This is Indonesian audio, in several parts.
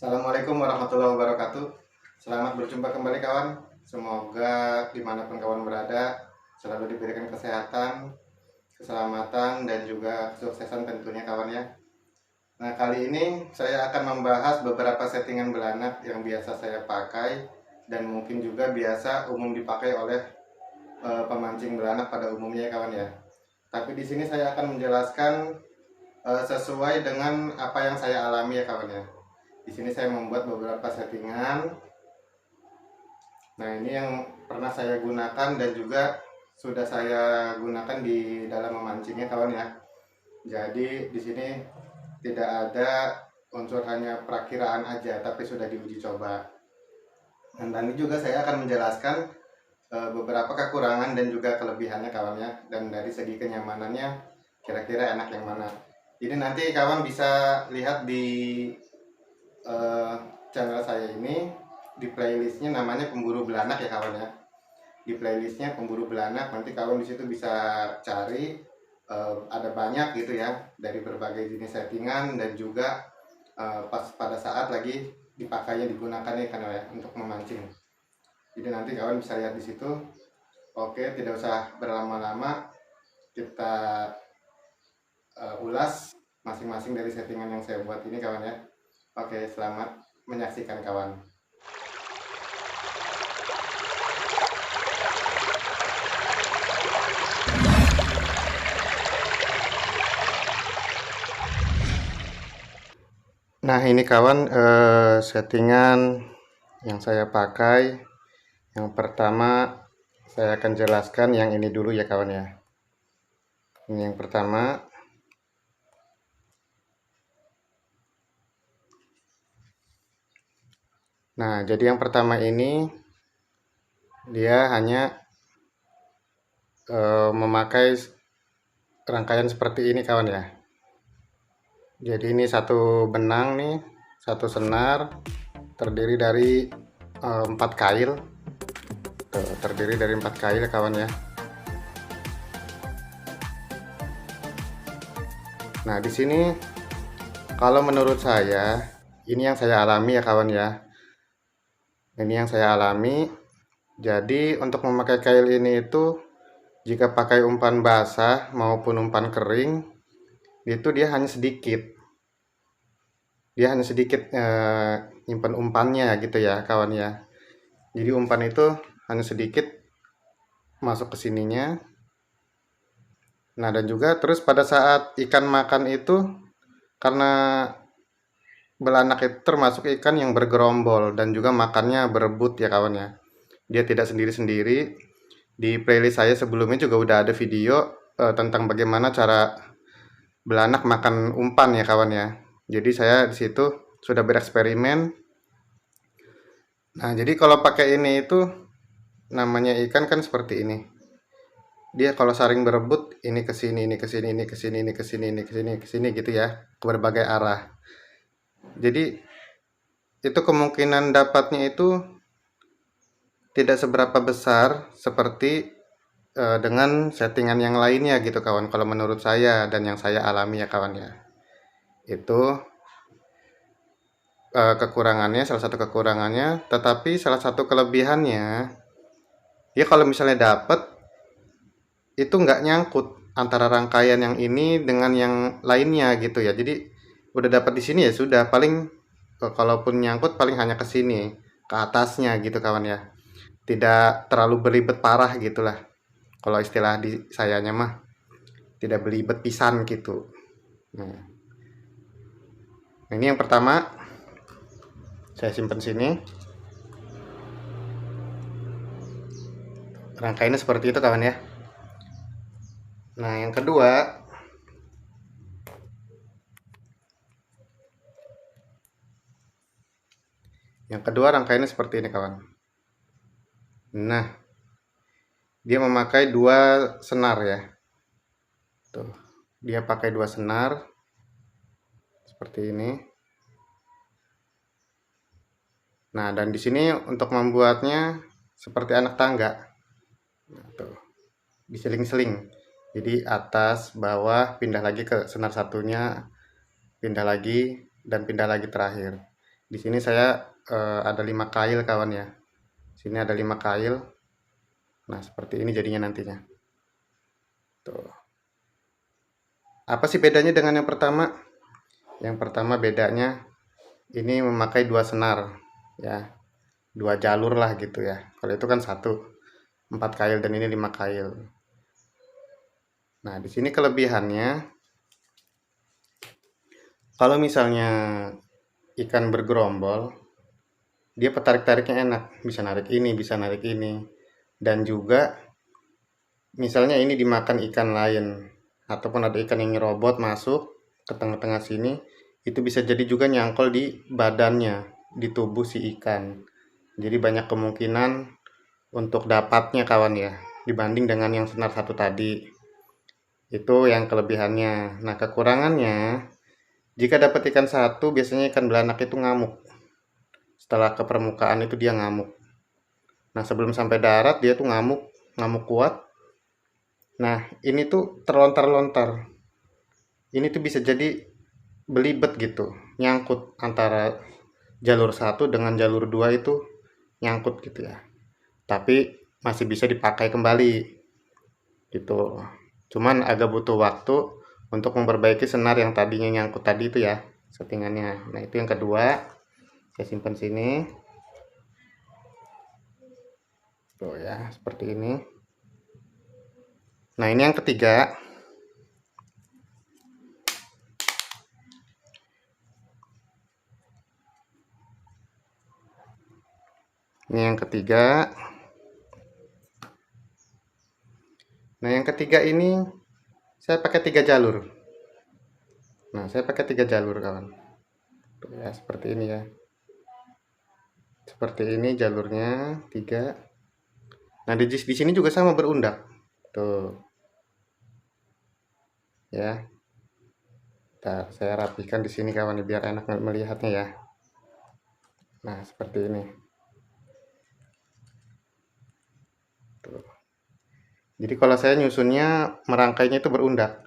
Assalamualaikum warahmatullahi wabarakatuh. Selamat berjumpa kembali kawan. Semoga dimanapun kawan berada selalu diberikan kesehatan, keselamatan, dan juga kesuksesan tentunya kawan ya. Nah, kali ini saya akan membahas beberapa settingan belanak yang biasa saya pakai dan mungkin juga biasa umum dipakai oleh pemancing belanak pada umumnya ya kawan ya. Tapi di sini saya akan menjelaskan sesuai dengan apa yang saya alami ya kawan ya. Di sini saya membuat beberapa settingan. Nah, ini yang pernah saya gunakan dan juga sudah saya gunakan di dalam memancingnya kawan ya. Jadi di sini tidak ada unsur hanya perakiraan aja, tapi sudah diuji coba. Dan nanti juga saya akan menjelaskan beberapa kekurangan dan juga kelebihannya kawan ya. Dan dari segi kenyamanannya kira-kira enak yang mana. Jadi nanti kawan bisa lihat di channel saya ini, di playlistnya namanya Pemburu Belanak ya kawan ya. Di playlistnya Pemburu Belanak, nanti kawan di situ bisa cari, ada banyak gitu ya, dari berbagai jenis settingan dan juga pas pada saat lagi dipakainya, digunakannya kan ya untuk memancing. Jadi nanti kawan bisa lihat di situ. Oke, tidak usah berlama-lama, kita ulas masing-masing dari settingan yang saya buat ini kawan ya. Oke, selamat menyaksikan kawan. Nah, ini kawan settingan yang saya pakai. Yang pertama saya akan jelaskan yang ini dulu ya kawan ya. Ini yang pertama. Nah, jadi yang pertama ini dia hanya memakai rangkaian seperti ini kawan ya. Jadi ini satu benang nih, satu senar terdiri dari 4 kail. Tuh, terdiri dari 4 kail kawan ya. Nah, di sini kalau menurut saya, ini yang saya alami ya kawan ya. Ini yang saya alami. Jadi untuk memakai kail ini itu, jika pakai umpan basah maupun umpan kering, itu dia hanya sedikit. Dia hanya sedikit nyimpan umpannya gitu ya kawan ya. Jadi umpan itu hanya sedikit masuk ke sininya. Nah, dan juga terus pada saat ikan makan itu, karena belanak itu termasuk ikan yang bergerombol dan juga makannya berebut ya kawan ya. Dia tidak sendiri-sendiri. Di playlist saya sebelumnya juga udah ada video tentang bagaimana cara belanak makan umpan ya kawan ya. Jadi saya di situ sudah bereksperimen. Nah, jadi kalau pakai ini itu namanya ikan kan seperti ini. Dia kalau saling berebut, ini ke sini, ini ke sini, ini ke sini, ini ke sini, ini ke sini, ke sini gitu ya, ke berbagai arah. Jadi itu kemungkinan dapatnya itu tidak seberapa besar seperti dengan settingan yang lainnya gitu kawan, kalau menurut saya dan yang saya alami ya kawan ya. Itu kekurangannya, salah satu kekurangannya. Tetapi salah satu kelebihannya, ya kalau misalnya dapet itu nggak nyangkut antara rangkaian yang ini dengan yang lainnya gitu ya. Jadi udah dapat di sini ya sudah, paling kalaupun nyangkut paling hanya ke sini, ke atasnya gitu kawan ya. Tidak terlalu beribet parah gitulah. Kalau istilah di sayanya mah tidak belibet pisan gitu. Nah, ini yang pertama saya simpan sini. Rangkaiannya seperti itu kawan ya. Nah, yang kedua rangkaiannya seperti ini kawan. Nah, dia memakai 2 senar ya. Tuh, dia pakai 2 senar seperti ini. Nah, dan di sini untuk membuatnya seperti anak tangga. Nah, tuh, diseling-seling. Jadi atas, bawah, pindah lagi ke senar satunya, pindah lagi, dan pindah lagi terakhir. Di sini saya ada 5 kail kawan ya. Sini ada 5 kail. Nah, seperti ini jadinya nantinya. Tuh. Apa sih bedanya dengan yang pertama? Yang pertama bedanya ini memakai 2 senar ya. 2 jalur lah gitu ya. Kalau itu kan satu, 4 kail dan ini 5 kail. Nah, di sini kelebihannya kalau misalnya ikan bergerombol, dia petarik-tariknya enak, bisa narik ini, bisa narik ini. Dan juga misalnya ini dimakan ikan lain ataupun ada ikan yang nyerobot masuk ke tengah-tengah sini, itu bisa jadi juga nyangkol di badannya, di tubuh si ikan. Jadi banyak kemungkinan untuk dapatnya kawan ya, dibanding dengan yang senar satu tadi. Itu yang kelebihannya. Nah, kekurangannya, jika dapat ikan satu, biasanya ikan belanak itu ngamuk. Setelah ke permukaan itu dia ngamuk. Nah, sebelum sampai darat dia tuh ngamuk, ngamuk kuat. Nah, ini tuh terlontar-lontar. Ini tuh bisa jadi belibet gitu, nyangkut antara jalur satu dengan jalur dua itu nyangkut gitu ya. Tapi masih bisa dipakai kembali gitu. Cuman agak butuh waktu untuk memperbaiki senar yang tadinya nyangkut tadi itu ya, settingannya. Nah, itu yang kedua. Saya simpan sini. Tuh ya, seperti ini. Nah, ini yang ketiga. Ini yang ketiga. Nah, yang ketiga ini saya pakai 3 jalur. Nah, saya pakai 3 jalur, kawan. Tuh ya, seperti ini ya. Seperti ini jalurnya 3. Nah, di sini juga sama berundak. Tuh. Ya. Ntar saya rapikan di sini kawan biar enak melihatnya ya. Nah, seperti ini. Tuh. Jadi kalau saya nyusunnya merangkainya itu berundak.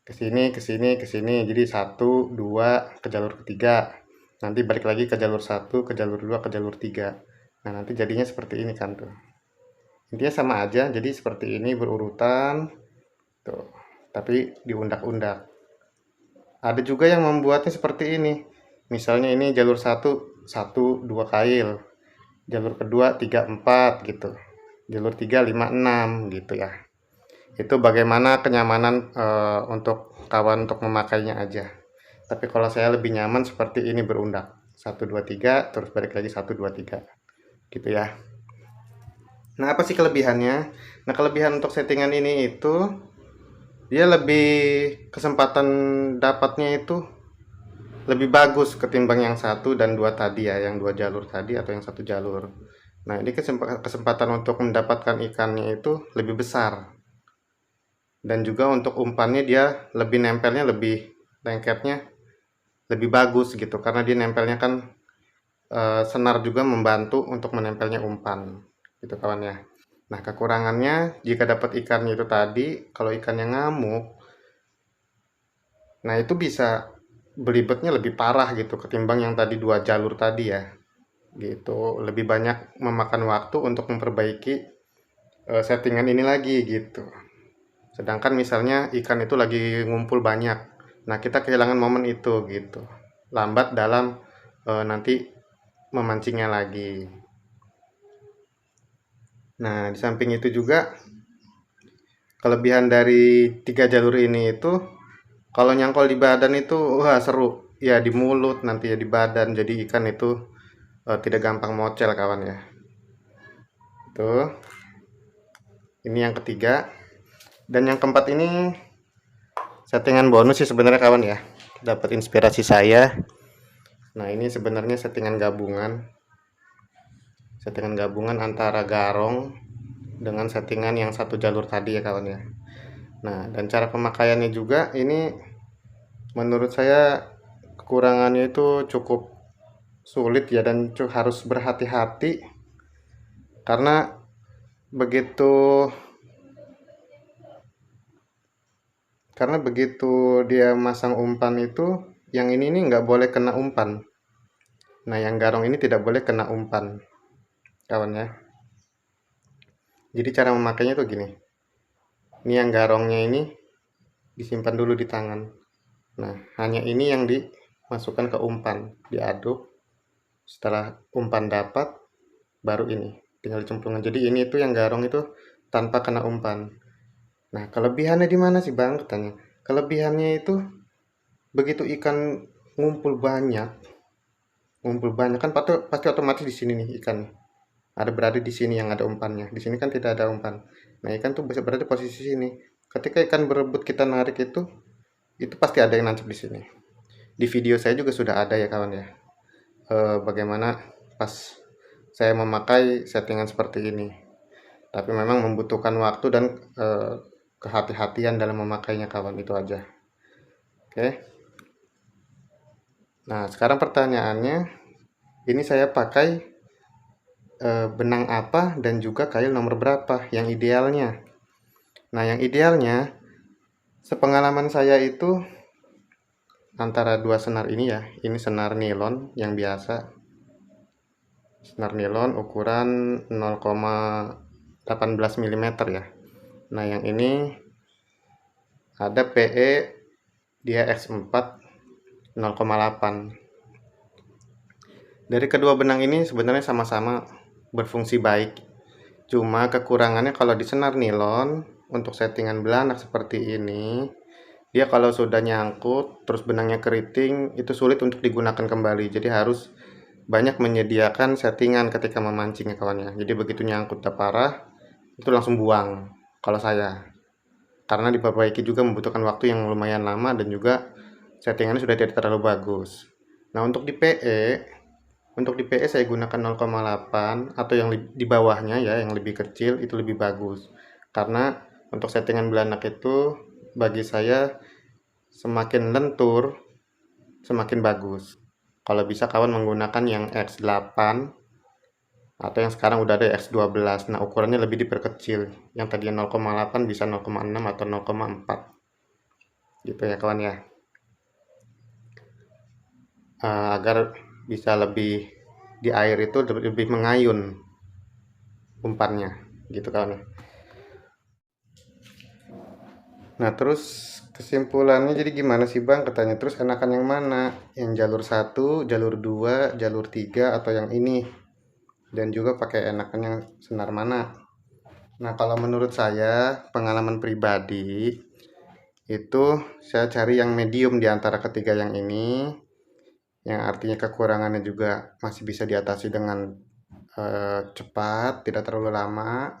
Ke sini, ke sini, ke sini. Jadi 1, 2 ke jalur ketiga. Nanti balik lagi ke jalur 1, ke jalur 2, ke jalur 3. Nah, nanti jadinya seperti ini kan tuh. Intinya sama aja, jadi seperti ini berurutan. Tuh. Tapi diundak-undak. Ada juga yang membuatnya seperti ini. Misalnya ini jalur 1, 1 2 kail. Jalur kedua 3 4 gitu. Jalur 3 5 6 gitu ya. Itu bagaimana kenyamanan untuk kawan untuk memakainya aja. Tapi kalau saya lebih nyaman seperti ini berundak. 1 2 3 terus balik lagi 1 2 3. Gitu ya. Nah, apa sih kelebihannya? Nah, kelebihan untuk settingan ini itu dia lebih kesempatan dapatnya itu lebih bagus ketimbang yang 1 dan 2 tadi ya, yang 2 jalur tadi atau yang 1 jalur. Nah, ini kesempatan untuk mendapatkan ikannya itu lebih besar. Dan juga untuk umpannya dia lebih nempelnya, lebih lengketnya lebih bagus gitu karena dia nempelnya kan senar juga membantu untuk menempelnya umpan gitu kawan ya. Nah, kekurangannya jika dapat ikannya itu tadi, kalau ikannya ngamuk, nah itu bisa belibetnya lebih parah gitu ketimbang yang tadi 2 jalur tadi ya. Gitu, lebih banyak memakan waktu untuk memperbaiki settingan ini lagi gitu. Sedangkan misalnya ikan itu lagi ngumpul banyak. Nah, kita kehilangan momen itu gitu. Lambat dalam nanti memancingnya lagi. Nah, di samping itu juga kelebihan dari 3 jalur ini itu kalau nyangkol di badan itu wah seru. Ya di mulut nanti ya di badan jadi ikan itu tidak gampang mocel kawan ya. Tuh. Ini yang ketiga. Dan yang keempat ini settingan bonus sih sebenarnya kawan ya. Dapat inspirasi saya. Nah, ini sebenarnya settingan gabungan. Settingan gabungan antara garong dengan settingan yang 1 jalur tadi ya kawan ya. Nah, dan cara pemakaiannya juga ini menurut saya kekurangannya itu cukup sulit ya dan harus berhati-hati karena begitu dia masang umpan itu yang ini nih nggak boleh kena umpan. Nah, yang garong ini tidak boleh kena umpan, kawan ya. Jadi cara memakainya tuh gini. Ini yang garongnya ini disimpan dulu di tangan. Nah, hanya ini yang dimasukkan ke umpan, diaduk. Setelah umpan dapat, baru ini tinggal dicemplungkan. Jadi ini itu yang garong itu tanpa kena umpan. Nah, kelebihannya di mana sih, Bang? Katanya. Kelebihannya itu begitu ikan ngumpul banyak kan pasti otomatis di sini nih ikan nih. Ada berada di sini yang ada umpannya. Di sini kan tidak ada umpan. Nah, ikan tuh bisa berada di posisi sini. Ketika ikan berebut kita narik itu pasti ada yang nancap di sini. Di video saya juga sudah ada ya kawan ya. Bagaimana pas saya memakai settingan seperti ini. Tapi memang membutuhkan waktu dan kehati-hatian dalam memakainya kawan, itu aja. Oke. Nah, sekarang pertanyaannya, ini saya pakai benang apa dan juga kail nomor berapa yang idealnya. Nah, yang idealnya sepengalaman saya itu antara dua senar ini ya. Ini senar nilon yang biasa. Senar nilon ukuran 0,18 mm ya. Nah, yang ini ada PE dia X4 0,8. Dari kedua benang ini sebenarnya sama-sama berfungsi baik. Cuma kekurangannya kalau di senar nilon untuk settingan belanak seperti ini, dia kalau sudah nyangkut terus benangnya keriting itu sulit untuk digunakan kembali. Jadi harus banyak menyediakan settingan ketika memancing ya kawan ya. Jadi begitu nyangkut udah parah itu langsung buang kalau saya. Karena diperbaiki juga membutuhkan waktu yang lumayan lama dan juga settingannya sudah tidak terlalu bagus. Nah, untuk di PE saya gunakan 0,8 atau yang di bawahnya ya, yang lebih kecil itu lebih bagus. Karena untuk settingan belanak itu bagi saya semakin lentur semakin bagus. Kalau bisa kawan menggunakan yang X8 atau yang sekarang udah ada X12. Nah, ukurannya lebih diperkecil. Yang tadinya 0,8 bisa 0,6 atau 0,4. Gitu ya kawan ya. Agar bisa lebih di air itu lebih mengayun umpannya gitu kan. Nah, terus kesimpulannya jadi gimana sih Bang, katanya, terus enakan yang mana, yang jalur 1, jalur 2, jalur 3, atau yang ini, dan juga pakai enakan yang senar mana. Nah, kalau menurut saya pengalaman pribadi itu saya cari yang medium di antara ketiga yang ini, yang artinya kekurangannya juga masih bisa diatasi dengan cepat, tidak terlalu lama.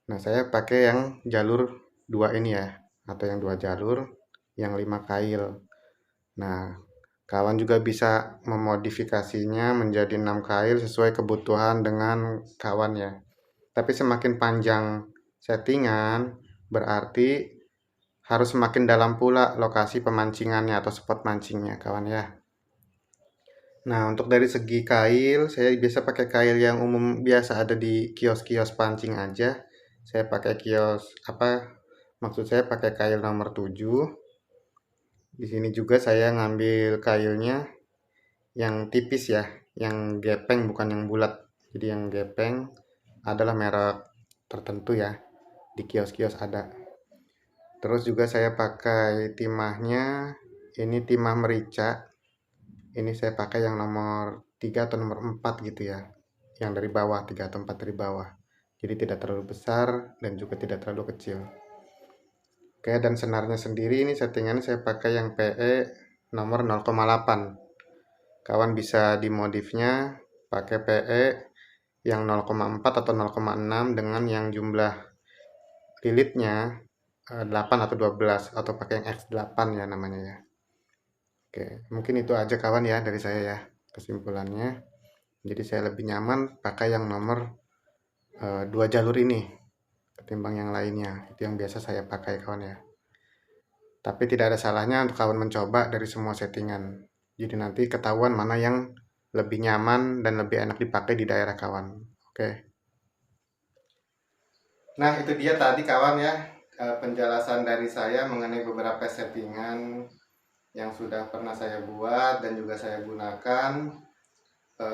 Nah, saya pakai yang jalur 2 ini ya, atau yang 2 jalur, yang 5 kail. Nah, kawan juga bisa memodifikasinya menjadi 6 kail sesuai kebutuhan dengan kawan ya. Tapi semakin panjang settingan, berarti harus semakin dalam pula lokasi pemancingannya atau spot mancingnya kawan ya. Nah, untuk dari segi kail, saya biasa pakai kail yang umum biasa ada di kios-kios pancing aja. Saya pakai maksud saya pakai kail nomor 7. Di sini juga saya ngambil kailnya yang tipis ya, yang gepeng bukan yang bulat. Jadi yang gepeng adalah merek tertentu ya, di kios-kios ada. Terus juga saya pakai timahnya, ini timah merica. Ini saya pakai yang nomor 3 atau nomor 4 gitu ya, yang dari bawah, 3 atau 4 dari bawah. Jadi tidak terlalu besar dan juga tidak terlalu kecil. Oke, dan senarnya sendiri ini settingannya saya pakai yang PE nomor 0,8. Kawan bisa dimodifnya pakai PE yang 0,4 atau 0,6 dengan yang jumlah lilitnya 8 atau 12 atau pakai yang X8 ya namanya ya. Oke, mungkin itu aja kawan ya dari saya ya kesimpulannya. Jadi saya lebih nyaman pakai yang nomor 2 jalur ini ketimbang yang lainnya. Itu yang biasa saya pakai kawan ya. Tapi tidak ada salahnya untuk kawan mencoba dari semua settingan. Jadi nanti ketahuan mana yang lebih nyaman dan lebih enak dipakai di daerah kawan. Oke. Nah, itu dia tadi kawan ya, penjelasan dari saya mengenai beberapa settingan yang sudah pernah saya buat dan juga saya gunakan.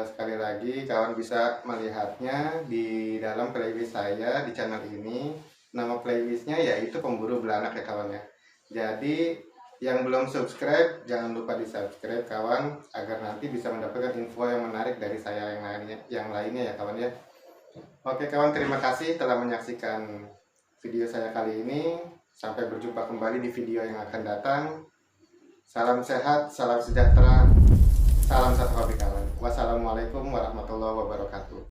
Sekali lagi kawan bisa melihatnya di dalam playlist saya di channel ini. Nama playlistnya yaitu Pemburu Belanak ya kawan ya. Jadi yang belum subscribe jangan lupa di subscribe kawan, agar nanti bisa mendapatkan info yang menarik dari saya yang lainnya ya kawan ya. Oke kawan, terima kasih telah menyaksikan video saya kali ini. Sampai berjumpa kembali di video yang akan datang. Salam sehat, salam sejahtera, salam satu hobi kawan. Wassalamualaikum warahmatullahi wabarakatuh.